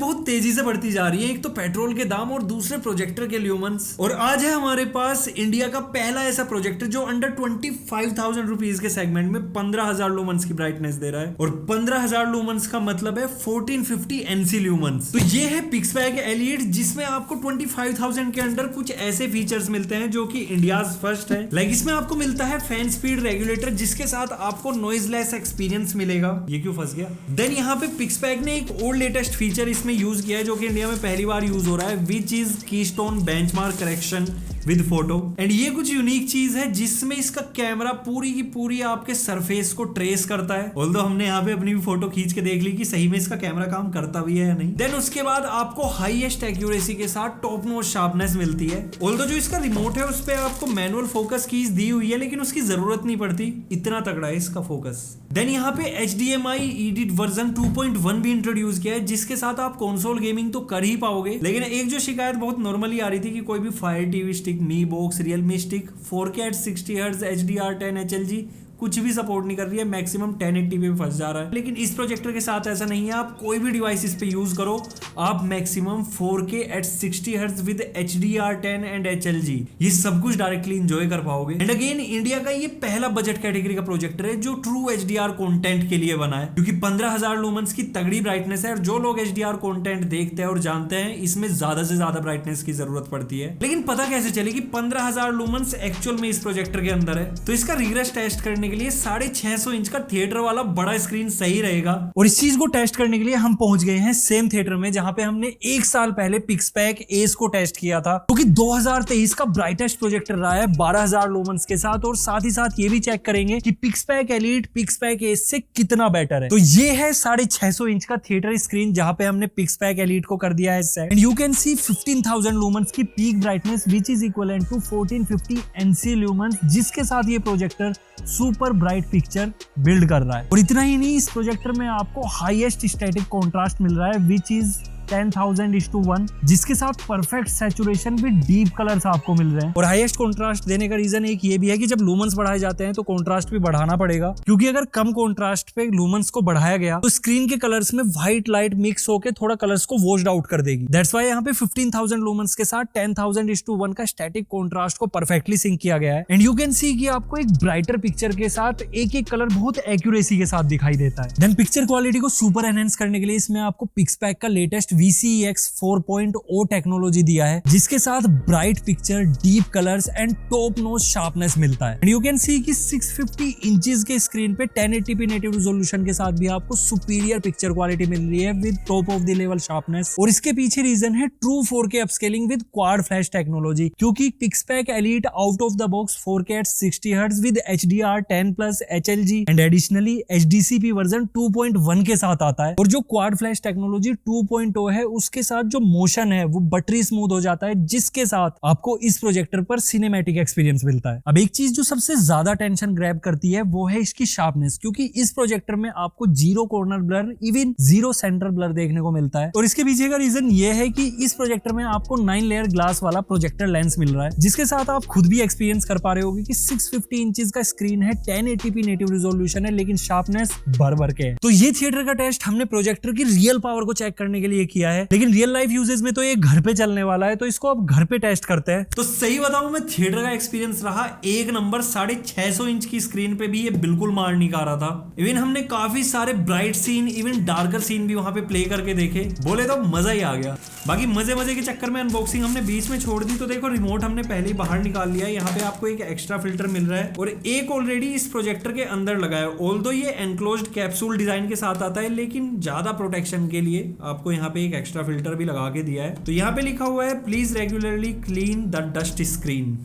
बहुत तेजी से बढ़ती जा रही है, एक तो पेट्रोल के दाम और दूसरे प्रोजेक्टर के ल्यूमेंस। और आज है हमारे पास इंडिया का पहला ऐसा प्रोजेक्टर जो अंडर 25,000 रुपीज के सेगमेंट में 15,000 लूमेंस की ब्राइटनेस दे रहा है। और 15,000 लूमेंस का मतलब है 1450 NC ल्यूमेंस। तो ये है पिक्सपैक एलीट, जिसमें आपको 25,000 के अंडर कुछ ऐसे फीचर्स मिलते हैं जो कि इंडिया फर्स्ट है। लाइक इसमें आपको मिलता है फैन स्पीड रेगुलेटर, जिसके साथ आपको नॉइजलेस एक्सपीरियंस मिलेगा। ये क्यों फंस गया? देन यहाँ पे पिक्सपैक ने एक और लेटेस्ट फीचर इसमें यूज किया है जो कि इंडिया में पहली बार यूज हो रहा है, which is keystone benchmark correction with photo. And ये कुछ यूनिक चीज है जिसमें इसका कैमरा पूरी की पूरी आपके सरफेस को ट्रेस करता है। ऑल्दो हमने यहाँ पे अपनी भी फोटो खींच के देख ली कि सही में इसका कैमरा काम करता भी है या नहीं। देन उसके बाद आपको हाईएस्ट एक्यूरेसी के साथ टॉप नॉच शार्पनेस मिलती है। ऑल्दो जो इसका रिमोट है उस पर आपको मैनुअल फोकस कीज दी हुई है, लेकिन उसकी जरूरत नहीं पड़ती, इतना तगड़ा है इसका फोकस। देन यहाँ पे HDMI एडिट वर्जन 2.1 भी इंट्रोड्यूस किया है, जिसके साथ आप कंसोल गेमिंग तो कर ही पाओगे। लेकिन एक जो शिकायत बहुत नॉर्मली आ रही थी कि कोई भी fire TV stick, me box, Realme stick 4K at 60 Hz HDR10 HLG कुछ भी सपोर्ट नहीं कर रही है, मैक्सिमम 1080p में फंस जा रहा है। लेकिन इस प्रोजेक्टर के साथ ऐसा नहीं है, आप कोई भी डिवाइस इस पे यूज करो, आप maximum 4K at 60 Hz with HDR10 and HLG ये सब कुछ डायरेक्टली एंजॉय कर पाओगे। एंड अगेन इंडिया का ये पहला बजट कैटेगरी का प्रोजेक्टर है जो ट्रू HDR कंटेंट के लिए बना है, क्योंकि 15,000 लूमेंस की तगड़ी ब्राइटनेस है और जो लोग HDR कंटेंट देखते हैं और जानते हैं इसमें ज्यादा से ज्यादा ब्राइटनेस की जरूरत पड़ती है। लेकिन पता कैसे चले कि 15,000 लूमेंस एक्चुअल में इस प्रोजेक्टर के अंदर है? तो इसका रिग्रेस टेस्ट करने के लिए 650 इंच का थिएटर वाला बड़ा स्क्रीन सही रहेगा। और इस चीज को टेस्ट करने के लिए हम पहुंच गए हैं सेम थिएटर में जहां पे हमने एक साल पहले पिक्सपैक एस को टेस्ट किया था, क्योंकि 2023 का ब्राइटेस्ट प्रोजेक्टर रहा है 12,000 लूमेंस के साथ। और साथ ही साथ ये भी चेक करेंगे कि पिक्सपैक एलीट पिक्सपैक एस से कितना बेटर है। तो ये है 650 इंच का थिएटर स्क्रीन जहां पे हमने पिक्सपैक एलीट को कर दिया है सेट। And you can see 15,000 lumens की peak brightness which is equivalent to 1450 NC lumens, जिसके साथ ये projector super bright picture build कर रहा है। और इतना ही नहीं, इस प्रोजेक्टर में आपको हाईएस्ट स्टैटिक कॉन्ट्रास्ट मिल रहा है विच इज 10,000:1, जिसके साथ perfect saturation with deep colours आपको मिल रहे हैं। और हाईएस्ट कॉन्ट्रास्ट देने का रीजन एक ये भी है कि जब लूमेंस बढ़ाए जाते हैं तो कॉन्ट्रास्ट भी बढ़ाना पड़ेगा, क्योंकि अगर कम कॉन्ट्रास्ट पे लूमेंस को बढ़ाया गया तो स्क्रीन के कलर्स में व्हाइट लाइट मिक्स होकर थोड़ा कलर्स को वॉश्ड आउट कर देगी। दैट्स व्हाई यहाँ पे 15,000 लूमेंस के साथ 10,000:1 का स्टैटिक कॉन्ट्रास्ट को परफेक्टली सिंक किया गया है। एंड यू कैन सी कि आपको एक ब्राइटर पिक्चर के साथ एक एक कलर बहुत एक्यूरेसी के साथ दिखाई देता है। देन पिक्चर क्वालिटी को सुपर एनहेंस करने के लिए इसमें आपको पिक्सपैक का लेटेस्ट VCEX 4.0 टेक्नोलॉजी दिया है, जिसके साथ bright picture, deep colours and top notch sharpness मिलता है। एंड यू कैन सी कि 650 इंचेस के स्क्रीन पे 1080p नेटिव रेजोल्यूशन के साथ भी आपको सुपीरियर पिक्चर क्वालिटी मिल रही है with top of the level sharpness. और इसके पीछे रीजन है true 4K upscaling with quad flash technology, क्योंकि Pixpak elite out of the box 4K at 60 Hz with HDR10+ HLG and additionally HDCP version 2.1 के साथ आता है। और जो क्वाड फ्लैश टेक्नोलॉजी 2.0 है उसके साथ जो मोशन है वो बटरी स्मूथ हो जाता है, जिसके साथ आपको इस प्रोजेक्टर पर सिनेमैटिक एक्सपीरियंस मिलता है। अब एक चीज जो सबसे ज्यादा टेंशन ग्रैब करती है वो है इसकी शार्पनेस, क्योंकि इस प्रोजेक्टर में आपको 0 corner blur, even 0 centre blur देखने को मिलता है। और इसके पीछे का रीजन ये है कि इस प्रोजेक्टर में आपको 9 लेयर ग्लास वाला प्रोजेक्टर लेंस मिल रहा है, जिसके साथ आप खुद भी एक्सपीरियंस कर पा रहे होगे कि 650 इंचेस का स्क्रीन है, 1080p नेटिव रिजोल्यूशन है, लेकिन शार्पनेस भर के है। तो ये थिएटर का टेस्ट हमने प्रोजेक्टर की रियल पावर को चेक करने के लिए किया है, लेकिन रियल लाइफ यूजेस में तो ये घर पे चलने वाला है, तो इसको अब घर पे टेस्ट करते हैं। तो सही बताऊं, मैं थिएटर का एक्सपीरियंस रहा एक नंबर। 650 इंच की स्क्रीन पे भी ये बिल्कुल मार नहीं खा रहा था। इवन हमने काफी सारे bright scene, even darker scene भी वहां पे प्ले करके देखे, बोले तो मजा ही आ गया। बाकी मजे के चक्कर में अनबॉक्सिंग हमने बीच में छोड़ दी, तो देखो रिमोट हमने पहले ही बाहर निकाल लिया है। यहाँ पे आपको एक एक्स्ट्रा फिल्टर मिल रहा है और एक ऑलरेडी इस प्रोजेक्टर के अंदर लगा है। ऑल्दो ये एनक्लोज्ड कैप्सूल डिजाइन के साथ आता है, लेकिन ज्यादा प्रोटेक्शन के लिए आपको यहाँ पे एक एक्स्ट्रा फिल्टर भी लगा के दिया है। तो यहाँ पे लिखा हुआ है please regularly clean the dust screen.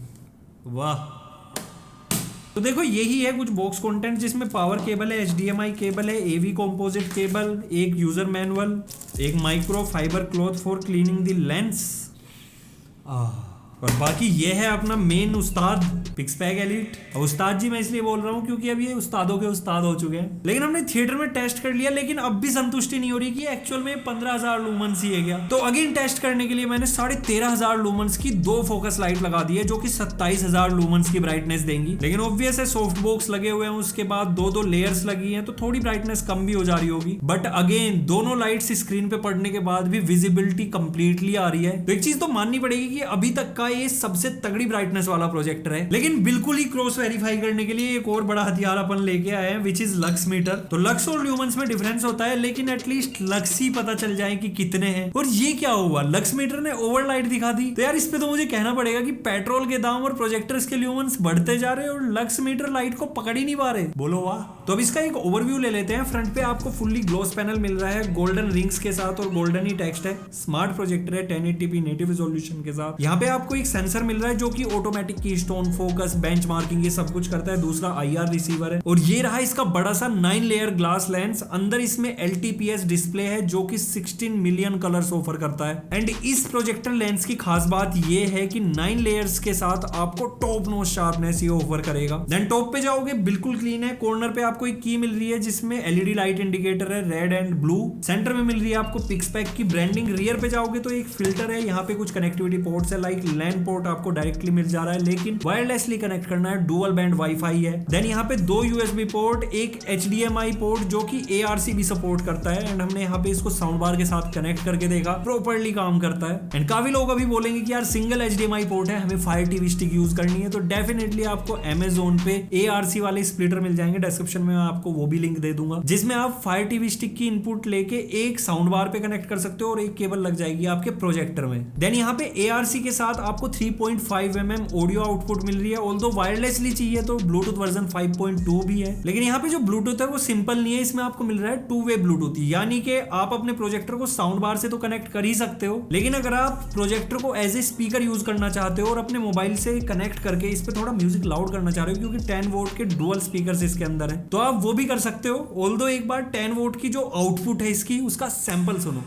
वाह, तो देखो यही है कुछ बॉक्स कंटेंट, जिसमें पावर केबल है, HDMI केबल है, AV कंपोजिट केबल, एक यूजर मैनुअल, एक micro fibre cloth for cleaning the lens. और बाकी ये है अपना मेन उस्ताद पिक्सपैक एलीट। उस्ताद जी मैं इसलिए बोल रहा हूँ क्योंकि अब ये उस्तादों के उस्ताद हो चुके हैं। लेकिन हमने थिएटर में टेस्ट कर लिया, लेकिन अब भी संतुष्टि नहीं हो रही कि एक्चुअल में 15,000 लूमेंस ही है क्या। तो अगेन टेस्ट करने के लिए मैंने 13,500 लूमेंस की 2 फोकस लाइट लगा दी है जो कि 27,000 लूमेंस की ब्राइटनेस देंगी। लेकिन ऑब्वियस है सॉफ्ट बॉक्स लगे हुए हैं, उसके बाद 2 लेयर्स लगी हैं, तो थोड़ी ब्राइटनेस कम भी हो जा रही होगी। बट अगेन दोनों लाइट्स स्क्रीन पे पड़ने के बाद भी विजिबिलिटी कंप्लीटली आ रही है। तो एक चीज तो माननी पड़ेगी कि अभी तक का ये सबसे तगड़ी ब्राइटनेस वाला प्रोजेक्टर है। लेकिन बिल्कुल ही क्रॉस वेरीफाई करने के लिए एक और बड़ा हथियार अपन लेके आए हैं, विच इज लक्स मीटर। तो लक्स और ल्यूमेंस में डिफरेंस होता है, लेकिन एटलीस्ट लक्स ही पता चल जाए कि कितने हैं। और ये क्या हुआ, लक्स मीटर ने ओवरलाइट दिखा दी। तो यार इस पे तो मुझे कहना पड़ेगा कि पेट्रोल के दाम और प्रोजेक्टर्स के ल्यूमेंस बढ़ते जा रहे हैं और लक्स मीटर लाइट को पकड़ ही नहीं पा रहे। बोलो वाह। तो अब इसका एक ओवरव्यू ले लेते हैं। फ्रंट पे आपको फुल्ली ग्लॉस पैनल मिल रहा है गोल्डन रिंग्स के साथ और गोल्डन ही टेक्स्ट है। स्मार्ट प्रोजेक्टर है 1080p नेटिव रिजोल्यूशन के साथ। यहाँ पे आपको एक सेंसर मिल रहा है जो कि ऑटोमेटिक कीस्टोन, फोकस, बेंचमार्किंग ये सब कुछ करता है। दूसरा IR रिसीवर है और ये रहा इसका बड़ा सा 9 लेयर ग्लास लेंस। अंदर इसमें LTPS डिस्प्ले है जो कि 16 मिलियन कलर्स ऑफर करता है। एंड इस प्रोजेक्टर लेंस की खास बात ये है कि 9 लेयर्स के साथ आपको टॉप नॉच शार्पनेस ये ऑफर करेगा। देन टॉप पे जाओगे बिल्कुल क्लीन है। कॉर्नर पे आपको एक की मिल रही है जिसमें LED लाइट इंडिकेटर है रेड एंड ब्लू। सेंटर में मिल रही है आपको पिक्सपैक की ब्रांडिंग। रियर पे जाओगे तो एक फिल्टर है, यहाँ पे कुछ कनेक्टिविटी पोर्ट्स है, लाइक लैन पोर्ट आपको डायरेक्टली मिल जा रहा है, लेकिन वायरलेसली कनेक्ट करना है। डुअल बैंड वाईफाई है। देन यहाँ पे 2 USB पोर्ट, एक HDMI पोर्ट जो कि ARC भी सपोर्ट करता है। एंड हमने यहाँ पे इसको साउंड बार के साथ कनेक्ट करके देखा, प्रॉपर्ली काम करता है। एंड काफी लोग अभी बोलेंगे कि यार सिंगल HDMI पोर्ट है, हमें फायर टीवी स्टिक यूज करनी है, तो डेफिनेटली आपको Amazon पे ARC वाले स्प्लिटर मिल जाएंगे। डिस्क्रिप्शन में मैं आपको वो भी लिंक दे दूंगा, जिसमें आप फायर टीवी स्टिक की इनपुट लेके एक साउंड बार पे कनेक्ट कर सकते हो और एक केबल लग जाएगी आपके प्रोजेक्टर में। देन यहाँ पे ARC के साथ आपको 3.5 mm ऑडियो आउटपुट मिल रही है। ऑल्दो वायरलेसली चाहिए तो ब्लूटूथ वर्जन 5.2 भी है, लेकिन यहाँ पे जो ब्लूटूथ है वो सिंपल नहीं है, इसमें आपको मिल रहा है 2-वे ब्लूटूथ। यानी कि आप अपने प्रोजेक्टर को साउंड बार से तो कनेक्ट कर ही सकते हो, लेकिन अगर आप प्रोजेक्टर को एज ए स्पीकर यूज करना चाहते हो और अपने मोबाइल से कनेक्ट करके इस पे थोड़ा म्यूजिक लाउड करना चाह रहे हो, क्योंकि 10 वोल्ट के डुअल स्पीकर्स इसके अंदर है, तो आप वो भी कर सकते हो। ऑल्दो एक बार 10 वोल्ट की जो आउटपुट है इसकी, उसका सैंपल सुनो।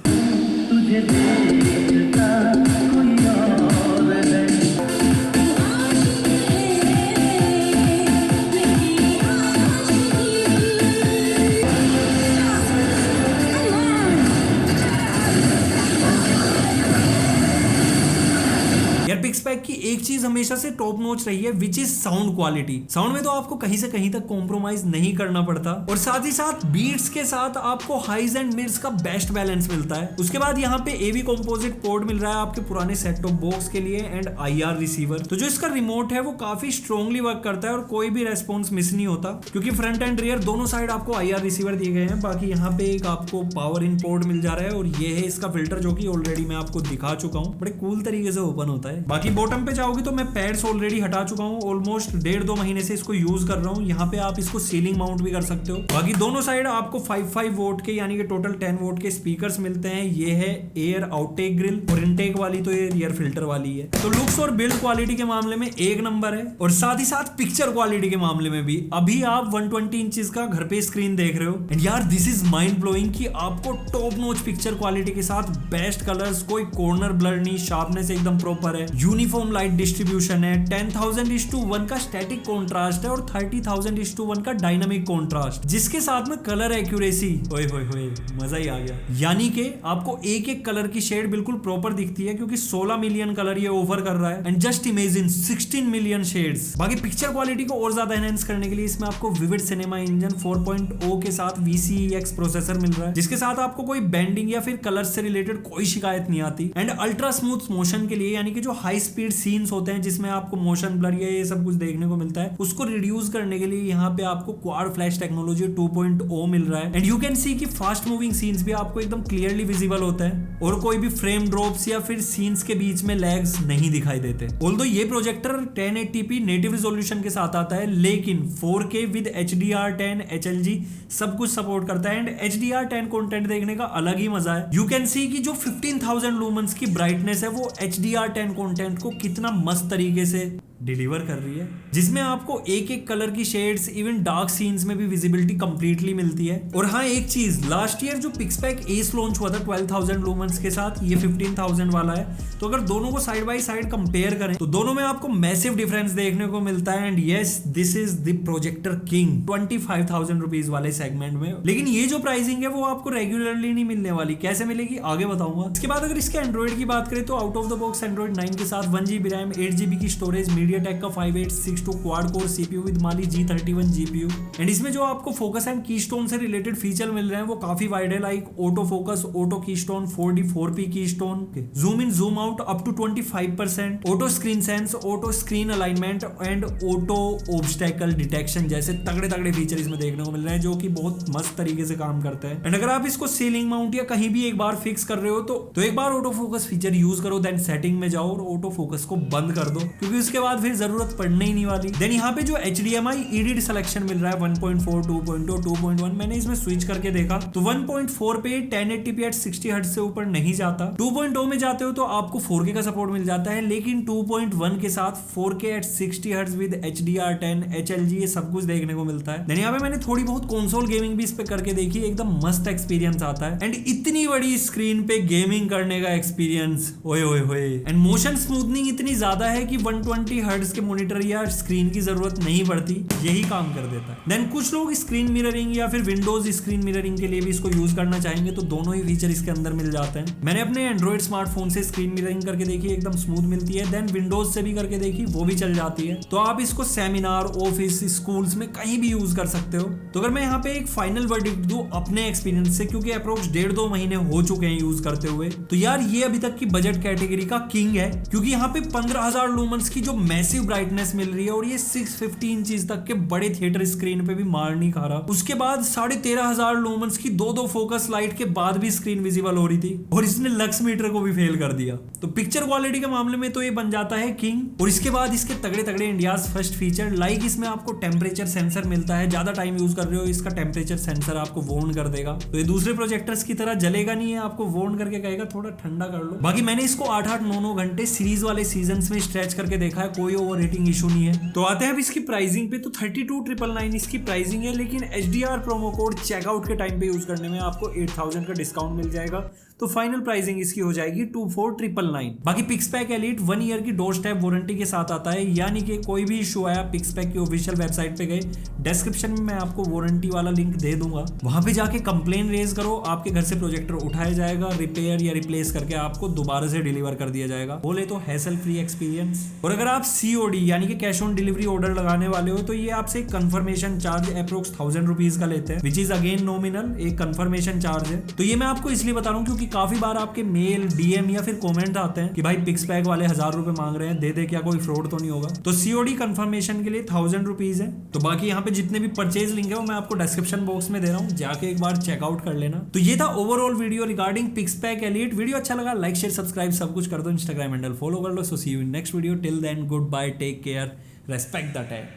पिक्सपैक की एक चीज हमेशा से टॉप नॉच रही है, which is sound quality. Sound में तो आपको कहीं से कहीं तक कॉम्प्रोमाइज नहीं करना पड़ता, और साथ ही साथ बीट्स के साथ आपको हाइज एंड मिड्स का बेस्ट बैलेंस मिलता है। उसके बाद यहाँ पे AV कंपोजिट पोर्ट मिल रहा है आपके पुराने सेट टॉप बॉक्स के लिए एंड IR रिसीवर। तो जो इसका रिमोट है वो काफी स्ट्रांगली वर्क करता है और कोई भी रेस्पॉन्स मिस नहीं होता, क्योंकि फ्रंट एंड रियर दोनों साइड आपको IR रिसीवर दिए गए हैं। बाकी यहाँ पे एक आपको पावर इन पोर्ट मिल जा रहा है और ये है इसका फिल्टर, जो कि ऑलरेडी मैं आपको दिखा चुका हूँ, बड़े कूल तरीके से ओपन होता है। बाकी बॉटम पे जाओगे तो मैं पैड्स ऑलरेडी हटा चुका हूँ, ऑलमोस्ट 1.5-2 महीने से इसको यूज कर रहा हूँ। यहाँ पे आप इसको सीलिंग माउंट भी कर सकते हो। बाकी दोनों साइड आपको 5 वोट के यानी कि टोटल 10 वोट के स्पीकर्स मिलते हैं। ये है एयर आउटटेक ग्रिल और इनटेक वाली तो ये रियर फिल्टर वाली है। तो लुक्स और बिल्ड क्वालिटी के मामले में एक नंबर है, और साथ ही साथ पिक्चर क्वालिटी के मामले में भी। अभी आप 120 इंचेस का घर पे स्क्रीन देख रहे हो, एंड यार दिस इज माइंड ब्लोइंग कि आपको टॉप नॉच पिक्चर क्वालिटी के साथ बेस्ट कलर्स, कोई कॉर्नर ब्लर नहीं, शार्पनेस एकदम प्रॉपर है, यूनिफॉर्म लाइट डिस्ट्रीब्यूशन है, 10,000:1 का स्टैटिक कॉन्ट्रास्ट है और 30,000:1 का डायनामिक कॉन्ट्रास्ट, जिसके साथ में कलर एक्यूरेसी, ओए होए होए मजा ही आ गया। यानी कि आपको एक एक कलर की शेड बिल्कुल प्रॉपर दिखती है, क्योंकि 16 मिलियन कलर ये ऑफर कर रहा है। And just imagine 16 million shades. बाकी पिक्चर क्वालिटी को और ज्यादा एनहांस करने के लिए इसमें आपको विविड सिनेमा इंजन 4.0 के साथ VCEX प्रोसेसर मिल रहा है, जिसके साथ आपको कोई बेंडिंग या फिर कलर से रिलेटेड कोई शिकायत नहीं आती। एंड अल्ट्रा स्मूथ मोशन के लिए, यानी कि जो हाई स्पीड सीन्स होते हैं जिसमें आपको मोशन ब्लर या ये सब कुछ देखने को मिलता है, उसको रिड्यूस करने के लिए यहाँ पे आपको क्वाड फ्लैश टेक्नोलॉजी 2.0 मिल रहा है। एंड यू कैन सी कि फास्ट मूविंग सीन्स भी आपको एकदम क्लियरली विजिबल होता है और कोई भी फ्रेम ड्रॉप्स या फिर सीन्स के बीच में लैग्स नहीं दिखाई देते। ऑल्दो ये प्रोजेक्टर 1080p नेटिव रिजोल्यूशन के साथ आता है, लेकिन 4K विद HDR10 HLG सब कुछ सपोर्ट करता है। एंड HDR10 कंटेंट देखने का अलग ही मजा है। यू कैन सी कि जो 15,000 लूमेंस की ब्राइटनेस है वो HDR10 कंटेंट को कितना मस्त तरीके से डिलीवर कर रही है, जिसमें आपको एक एक कलर की शेड्स, इवन डार्क सीन्स में भी विजिबिलिटी कंप्लीटली मिलती है। और हाँ, एक चीज, लास्ट ईयर जो पिक्सपैक एस लॉन्च हुआ था 12,000 लूमेंस के साथ, ये 15,000 वाला है, तो अगर दोनों को साइड बाय साइड कंपेयर करें तो दोनों में आपको मैसिव डिफरेंस देखने को मिलता है। And yes, this is the projector king 25,000 rupees वाले सेगमेंट में। लेकिन ये जो प्राइसिंग है वो आपको रेगुलरली नहीं मिलने वाली, कैसे मिलेगी आगे बताऊंगा। इसके बाद अगर इसके एंड्रॉइड की बात करें तो out of the box Android 9 के साथ 1GB रैम, 8GB की स्टोरेज, MediaTek का 5862 quad core CPU with Mali G31 GPU। And इसमें जो आपको फोकस एंड कीस्टोन से रिलेटेड फीचर मिल रहे हैं वो काफी वाइड है, like auto focus, auto keystone, 4D 4P keystone, zoom in zoom out up to 25%, auto screen sense, auto screen alignment and auto obstacle detection जैसे तगड़े तगड़े फीचर इसमें देखने को मिल रहे हैं, जो कि बहुत मस्त तरीके से काम करता है। एंड अगर आप इसको सीलिंग माउंट या कहीं भी एक बार फिक्स कर रहे हो तो एक बार ऑटो फोकस फीचर यूज करो, देन सेटिंग में जाओ और ऑटो फोकस को बंद कर दो, क्योंकि उसके बाद फिर जरूरत पड़ने ही नहीं वाली। देन यहाँ पे जो HDMI EDD सिलेक्शन मिल रहा है 1.4, 2.0, 2.1, मैंने इसमें स्विच करके देखा तो 1.4 पे 1080p at 60 हर्ट्ज से ऊपर नहीं जाता। 2.0 में जाते हो तो आपको 4K का सपोर्ट मिल जाता है, लेकिन 2.1 के साथ 4K at 60 hertz with HDR10, HLG, ये सब कुछ देखने को मिलता है। देन यहाँ पे मैंने थोड़ी बहुत कंसोल गेमिंग भी इस पे करके देखी, एकदम मस्त एक्सपीरियंस आता है। एंड इतनी बड़ी स्क्रीन पे गेमिंग करने का एक्सपीरियंस, ओए ओए ओए। एंड मोशन स्मूथनिंग इतनी ज्यादा है कि 120 हर्ट्ज के मॉनिटर या स्क्रीन की जरूरत नहीं पड़ती, यही काम कर देता है। देन कुछ लोग स्क्रीन मिररिंग या फिर विंडोज स्क्रीन मिररिंग के लिए भी इसको यूज करना चाहेंगे तो दोनों ही फीचर इसके अंदर मिल जाते हैं। मैंने अपने एंड्रॉइड स्मार्टफोन से स्क्रीन मिररिंग करके देखी, एकदम स्मूथ मिलती है। देन विंडोज से भी करके देखी, वो भी चल जाती है। तो आप इसको सेमिनार, ऑफिस, स्कूल्स में कहीं भी यूज कर सकते हो। तो अगर मैं यहाँ पे एक फाइनल वर्डिक्ट दूं अपने एक्सपीरियंस से, क्योंकि अप्रोक्स 1.5-2 महीने हो चुके हैं यूज करते हुए, तो यार ये अभी तक की बजट कैटेगरी का किंग है, क्योंकि यहाँ पे 15,000 लूमेंस की जो मैसिव ब्राइटनेस मिल रही है और ये 650 इंचेस तक के बड़े थिएटर स्क्रीन पे भी मार नहीं खा रहा। उसके बाद 13,500 लूमेंस की दो फोकस लाइट के बाद भी स्क्रीन विजिबल हो रही थी और इसने लक्स मीटर को भी फेल कर दिया। तो पिक्चर क्वालिटी के मामले में तो ये बन जाता है किंग। और इसके बाद इसके तगड़े तगड़े इंडियाज फर्स्ट फीचर, लाइक इसमें आपको टेम्परेचर सेंसर मिलता है। ज्यादा टाइम यूज कर रहे हो इसका टेम्परेचर सेंसर आपको वार्न कर देगा, तो ये दूसरे प्रोजेक्टर्स की तरह जलेगा नहीं है, आपको वार्न करके कहेगा थोड़ा ठंडा कर लो। बाकी मैंने इसको 8-8, 9-9 घंटे सीरीज वाले सीजन्स में स्ट्रेच करके देखा है, कोई ओवर हीटिंग इशू नहीं है। तो आते हैं अब इसकी प्राइसिंग पे, तो 32,999 इसकी प्राइसिंग है, लेकिन HDR प्रोमो कोड चेकआउट के टाइम पे यूज करने में आपको 8,000 का डिस्काउंट मिल जाएगा। तो फाइनल प्राइसिंग इसकी हो जाएगी 24,999। बाकी पिक्सपैक एलीट 1 ईयर की डोर स्टेप वारंटी के साथ आता है, यानी कि कोई भी इशू आया पिक्सपैक की ऑफिशियल वेबसाइट पे गए, डिस्क्रिप्शन में मैं आपको वारंटी वाला लिंक दे दूंगा, वहां पे जाके कंप्लेन रेज करो, आपके घर से प्रोजेक्टर उठाया जाएगा, रिपेयर या रिप्लेस करके आपको दोबारा से डिलीवर कर दिया जाएगा। बोले तो हैसल फ्री एक्सपीरियंस। और अगर आप COD यानी कि कैश ऑन डिलीवरी ऑर्डर लगाने वाले हो तो ये आपसे कंफर्मेशन चार्ज अप्रोक्स 1,000 रुपीज का लेते हैं, विच इज अगेन नॉमिनल, एक कंफर्मेशन चार्ज है। तो ये मैं आपको इसलिए बता रहा हूँ क्योंकि काफी बार आपके मेल, DM या फिर कमेंट आते हैं कि भाई पिक्सपैक वाले 1,000 रुपए मांग रहे हैं, दे दे, क्या कोई फ्रॉड तो नहीं होगा। तो COD कंफर्मेशन के लिए 1,000 रुपीज है। तो बाकी यहाँ पे जितने भी परचेज लिंक है वो मैं आपको डिस्क्रिप्शन बॉक्स में दे रहा हूँ, जाके एक बार चेकआउट कर लेना। तो ये था overall video regarding पिक्सपैक elite. Video अच्छा लगा लाइक शेयर सब्सक्राइब सब कुछ कर दो, इंस्टाग्राम हैंडल फॉलो कर लो। So see you in next video, till then good bye, take care, respect the tag.